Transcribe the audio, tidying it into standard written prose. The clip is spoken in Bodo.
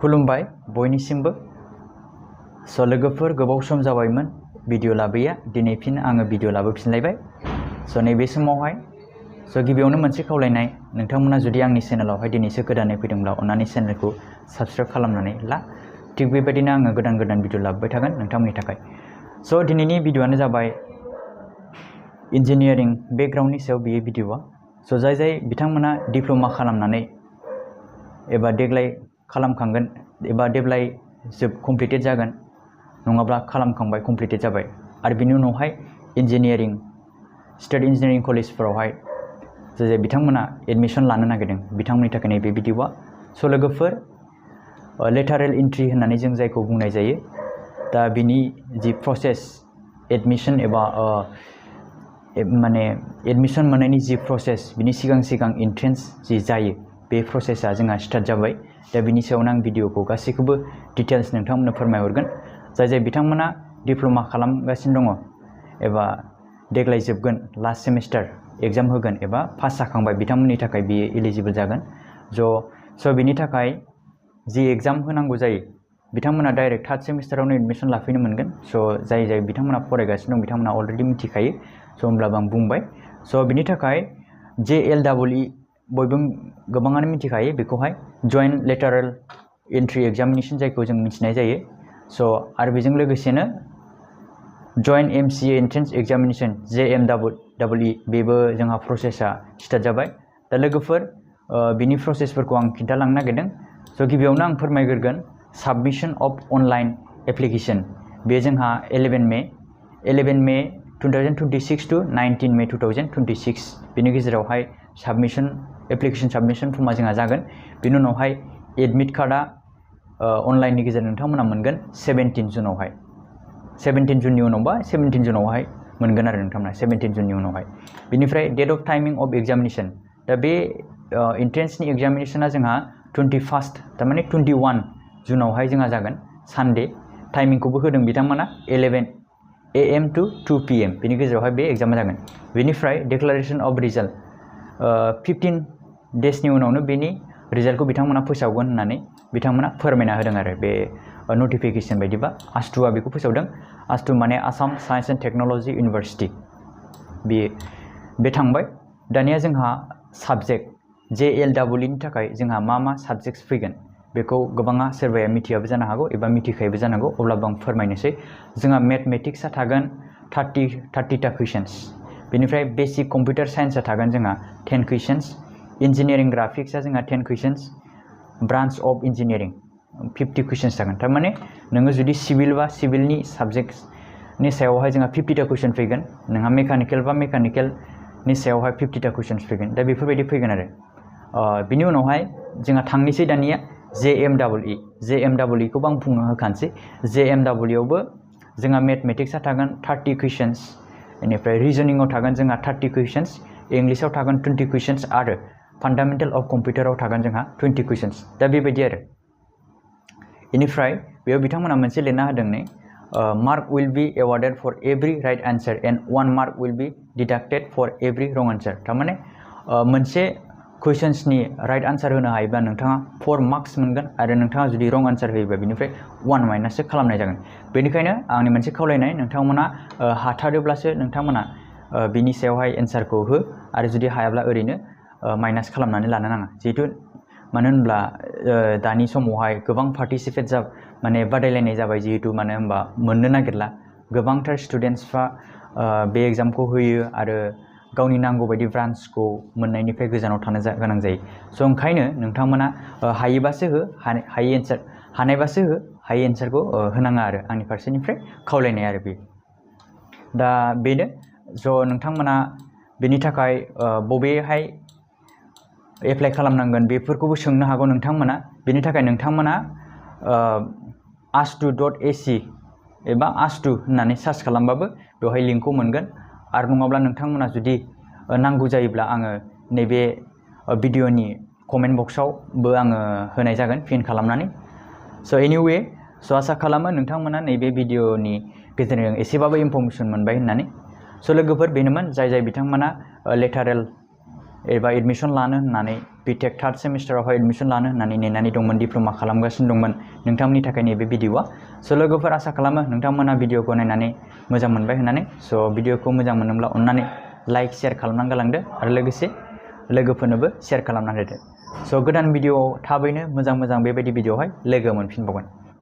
खुलुमबाय बयनिसिमबो स' लोगोफोर गोबाव सम जाबायमोन भिडिअ लाबोया दिनै फिन आङो भिडिअ लाबोफिनलायबाय स' नैबे समावहाय स' गिबियावनो मोनसे खावलायनाय नोंथांमोना जुदि आंनि चेनेलावहाय दिनैसो गोदानै फैदोंब्ला अन्नानै चेनेलखौ साबस्क्राइब खालामनानै ला थिग बेबायदिनो आङो गोदान गोदान भिडिअ लाबोबाय थागोन नोंथांमोननि थाखाय स' दिनैनि भिडिअआनो जाबाय इन्जिनियारिं बेकग्राउन्डनि सायाव बियो भिडिअआ स' जाय बिथांमोना डिप्ल'मा खालामनानै एबा देग्लाय खालामखांगोन एबा देग्लाय कमप्लिटेड जागोन नङाब्ला खालामखांबाय कमप्लिटेड जाबाय आरो बिनि उनावहाय इन्जिनियारिं स्टेट इन्जिनियारिं कलेजफोरावहाय जे बिथांमोना एडमिशन लानो नागिरदों बिथांमोननि थाखाय नैबे भिडिअआ स' लोगोफोर लेटारेल एन्ट्रि होननानै जों जायखौ बुंनाय जायो दा बिनि जि प्रसेस एडमिशन एबा माने एडमिशन मोननायनि जि प्रसेस बिनि सिगां एन्ट्रेन्स जि जायो बे प्रसेसा जोंहा स्टार्ट जाबाय दा बिनि सायावनो आं भिडिअखौ गासैखौबो डिटेल्स नोंथांमोननो फोरमायहरगोन जाय बिथांमोना डिप्ल'मा खालामगासिनो दङ एबा देग्लाय जोबगोन लास्ट सेमिस्टार एग्जाम होगोन एबा पास जाखांबाय बिथांमोननि थाखाय बियो एलिजिबल जागोन स' बिनि थाखाय जि एग्जाम होनांगौ जायो बिथांमोना डाइरेक्ट थार्ड सेमिस्टारावनो एडमिशन लाफैनो मोनगोन स' जाय बिथांमोना फरायगासिनो दं बिथांमोना अलरेडि मिथिखायो स' होमब्लाबो आं बुंबाय स' बिनि थाखाय JLEE बयबो गोबाङानो मिथिखायो बेखौहाय जइन्ट लेटारेल एन्ट्रि एग्जामिनेशन जायखौ जों मिथिनाय जायो स' आरो बेजों लोगोसेनो joint MCA entrance examination JMEE बेबो जोंहा प्रसेसा स्टार्ट जाबाय दा लोगोफोर बिनि प्रसेसफोरखौ आं खिन्थालांनो नागिरदों स' गिबियावनो आं फोरमायग्रोगोन साबमिशन अफ अनलाइन एप्लिकेशन बे जोंहा 11 मे 2026 टु 19 मे 2026 बिनि गेजेरावहाय एप्लिकेशन साबमिशन फर्मा जोंहा जागोन बिनि उनावहाय एडमिट कार्डआ अनलाइननि गेजेरजों नोंथांमोना मोनगोन 17 जुनावहाय 17 जुननि उनावबा 17 जुनावहाय मोनगोन आरो नोंथांमोना 17 जुननि उनावहाय बिनिफ्राय डेट अफ टाइमिं अफ एग्जामिनेशन दा बे एन्ट्रेन्सनि एग्जामिनेशना जोंहा 21 थारमाने 21 जुनावहाय जोंहा जागोन सानडे टाइमिंखौबो होदों बिथांमोना 11 AM टु 2 PM बिनि गेजेरावहाय बे एग्जामा जागोन बेनिफ्राय डिक्लारेशन अफ रिजाल्ट 15 डेजनि उनावनो बेनि रिजाल्टखौ बिथांमोना फोसावगोन होननानै बिथांमोना फोरमायना होदों आरो बे नटिफिकेशन बायदिबा आसटुआ बेखौ फोसावदों आसटु माने Assam science and technology university बे थांबाय दानिया जोंहा साबजेक्ट JLEE नि थाखाय जोंहा मा साबजेक्ट्स फैगोन बेखौ गोबाङा सोरबाया मिथियाबो जानो हागौ एबा मिथिखायोबो जानो हागौ अब्लाबो आं फोरमायनोसै जोंहा मेथमेटिक्सआ थागोन 30टा कुइसन्स बेनिफ्राय बेसिक कम्पिउटार साइन्सआ थागोन जोंहा 10 कुइसन्स इन्जिनियारिं ग्राफिक्सआ जोंहा 10 कुइसन्स ब्रान्च अफ इन्जिनियारिं 50 कुइसन्स थागोन थारमाने नोङो जुदि सिभिल बा सिभिलनि साबजेक्टनि सायावहाय जोंहा 50टा कुइसन फैगोन नोंहा मेकानिकेल बा मेकानिकेलनि सायावहाय 50टा कुइसन्स फैगोन दा बेफोरबायदि फैगोन आरो बिनि उनावहाय जोंहा थांनोसै दानिया JMEE खौबो आं बुंनो होखानोसै JMEE आवबो जोंहा मेथमेटिक्सआ थागोन 30 कुइसन्स बेनिफ्राय रिजनिंआव थागोन जोंहा 30 कुइसन्स इंलिशआव थागोन 20 कुइसन्स आरो फान्डामेन्टेल अफ कम्पिउटाराव थागोन जोंहा 20 कुइसन्स दा बेबायदि आरो बेनिफ्राय बेयाव बिथांमोना मोनसे लिरना होदों नै mark will be awarded for every right answer and 1 mark will be deducted for every wrong answer थारमाने मोनसे कुइसन्सनि राइट आन्सार होनो हायोब्ला नोंथाङा 4 मार्क्स मोनगोन आरो नोंथाङा जुदि रं आन्सार होयोब्ला बिनिफ्राय 1 माइनाससो खालामनाय जागोन बेनिखायनो आंनि मोनसे खावलायनाय नोंथांमोना हाथारोब्लासो नोंथांमोना बिनि सायावहाय एन्सारखौ हो आरो जुदि हायाब्ला ओरैनो माइनास खालामनानै लानो नाङा जिहेतु मानो होनब्ला दानि समावहाय गोबां पार्टिसिपेट माने बादायलायनाय जाबाय जिहेतु मानो होनबा मोननो नागिरला गोबांथार स्टुडेन्टसफ्रा बे एग्जामखौ होयो आरो गावनि नांगौ बायदि ब्रान्चखौ मोननायनिफ्राय गोजानाव थानो गोनां जायो स' ओंखायनो नोंथांमोना हायोबासो हो हानायबासो हो हायै एन्सारखौ होनाङा आरो आंनि फारसेनिफ्राय खावलायनाय आरो बे दा बेनो स' नोंथांमोना बेनि थाखाय बबेहाय एप्लाइ खालामनांगोन बेफोरखौबो सोंनो हागौ नोंथांमोना बेनि थाखाय नोंथांमोना astu.ac एबा astu होननानै सार्च खालामबाबो बेवहाय लिंकखौ मोनगोन आरो नङाब्ला नोंथांमोना जुदि नांगौ जायोब्ला आङो नैबे भिडिअनि कमेन्ट बक्सआवबो आङो होनाय जागोन पिन खालामनानै स' एनिवे स' आसा खालामो नोंथांमोना नैबे भिडिअनि गेजेरजों एसेबाबो इनफरमेसन मोनबाय होननानै स' लोगोफोर बेनोमोन जाय बिथांमोना लेटारेल एबा एडमिशन लानो होननानै बिटेक थार्ड सेमिस्टारावहाय एडमिसन लानो होननानै नेनानै दंमोन, डिप्ल'मा खालामगासिनो दंमोन, नोंथांमोननि थाखाय नैबे भिडिअ'आ। स' लोगोफोर आसा खालामो नोंथांमोना भिडिअ'खौ नायनानै मोजां मोनबाय होननानै। स' भिडिअ'खौ मोजां मोनोब्ला अननानै लाइक शेयार खालामनानै गालांदो आरो लोगोसे लोगोफोरनोबो शेयार खालामनानै होदो। स' गोदान भिडिअ'आव थाबैनो मोजां बेबायदि भिडिअ'आवहाय लोगो मोनफिनबावगोन।